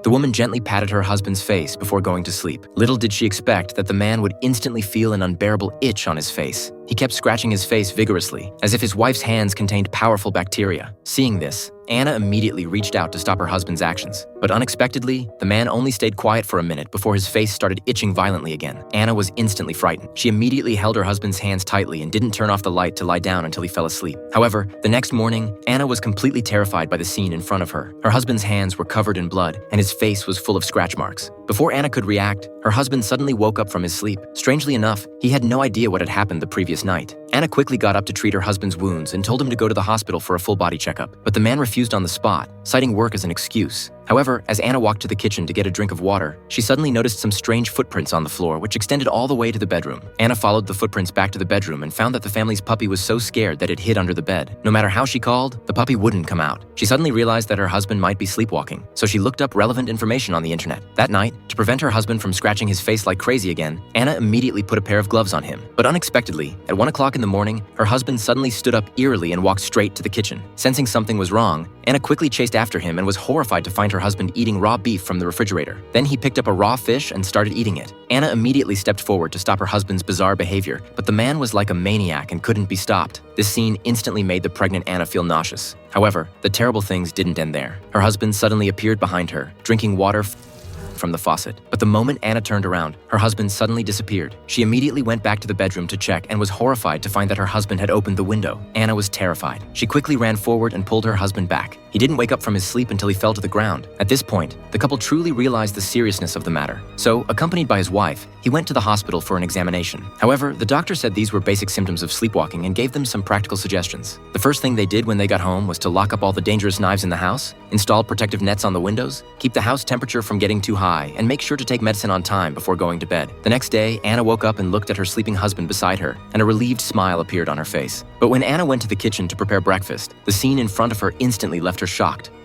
The woman gently patted her husband's face before going to sleep. Little did she expect that the man would instantly feel an unbearable itch on his face. He kept scratching his face vigorously, as if his wife's hands contained powerful bacteria. Seeing this, Anna immediately reached out to stop her husband's actions. But unexpectedly, the man only stayed quiet for a minute before his face started itching violently again. Anna was instantly frightened. She immediately held her husband's hands tightly and didn't turn off the light to lie down until he fell asleep. However, the next morning, Anna was completely terrified by the scene in front of her. Her husband's hands were covered in blood, and his face was full of scratch marks. Before Anna could react, her husband suddenly woke up from his sleep. Strangely enough, he had no idea what had happened the previous night. Anna quickly got up to treat her husband's wounds and told him to go to the hospital for a full body checkup, but the man refused on the spot, citing work as an excuse. However, as Anna walked to the kitchen to get a drink of water, she suddenly noticed some strange footprints on the floor which extended all the way to the bedroom. Anna followed the footprints back to the bedroom and found that the family's puppy was so scared that it hid under the bed. No matter how she called, the puppy wouldn't come out. She suddenly realized that her husband might be sleepwalking, so she looked up relevant information on the internet. That night, to prevent her husband from scratching his face like crazy again, Anna immediately put a pair of gloves on him. But unexpectedly, at 1 o'clock in the morning, her husband suddenly stood up eerily and walked straight to the kitchen. Sensing something was wrong, Anna quickly chased after him and was horrified to find her husband eating raw beef from the refrigerator. Then he picked up a raw fish and started eating it. Anna immediately stepped forward to stop her husband's bizarre behavior, but the man was like a maniac and couldn't be stopped. This scene instantly made the pregnant Anna feel nauseous. However, the terrible things didn't end there. Her husband suddenly appeared behind her, drinking water from the faucet. But the moment Anna turned around, her husband suddenly disappeared. She immediately went back to the bedroom to check and was horrified to find that her husband had opened the window. Anna was terrified. She quickly ran forward and pulled her husband back. He didn't wake up from his sleep until he fell to the ground. At this point, the couple truly realized the seriousness of the matter. So, accompanied by his wife, he went to the hospital for an examination. However, the doctor said these were basic symptoms of sleepwalking and gave them some practical suggestions. The first thing they did when they got home was to lock up all the dangerous knives in the house, install protective nets on the windows, keep the house temperature from getting too high, and make sure to take medicine on time before going to bed. The next day, Anna woke up and looked at her sleeping husband beside her, and a relieved smile appeared on her face. But when Anna went to the kitchen to prepare breakfast, the scene in front of her instantly left her shocked.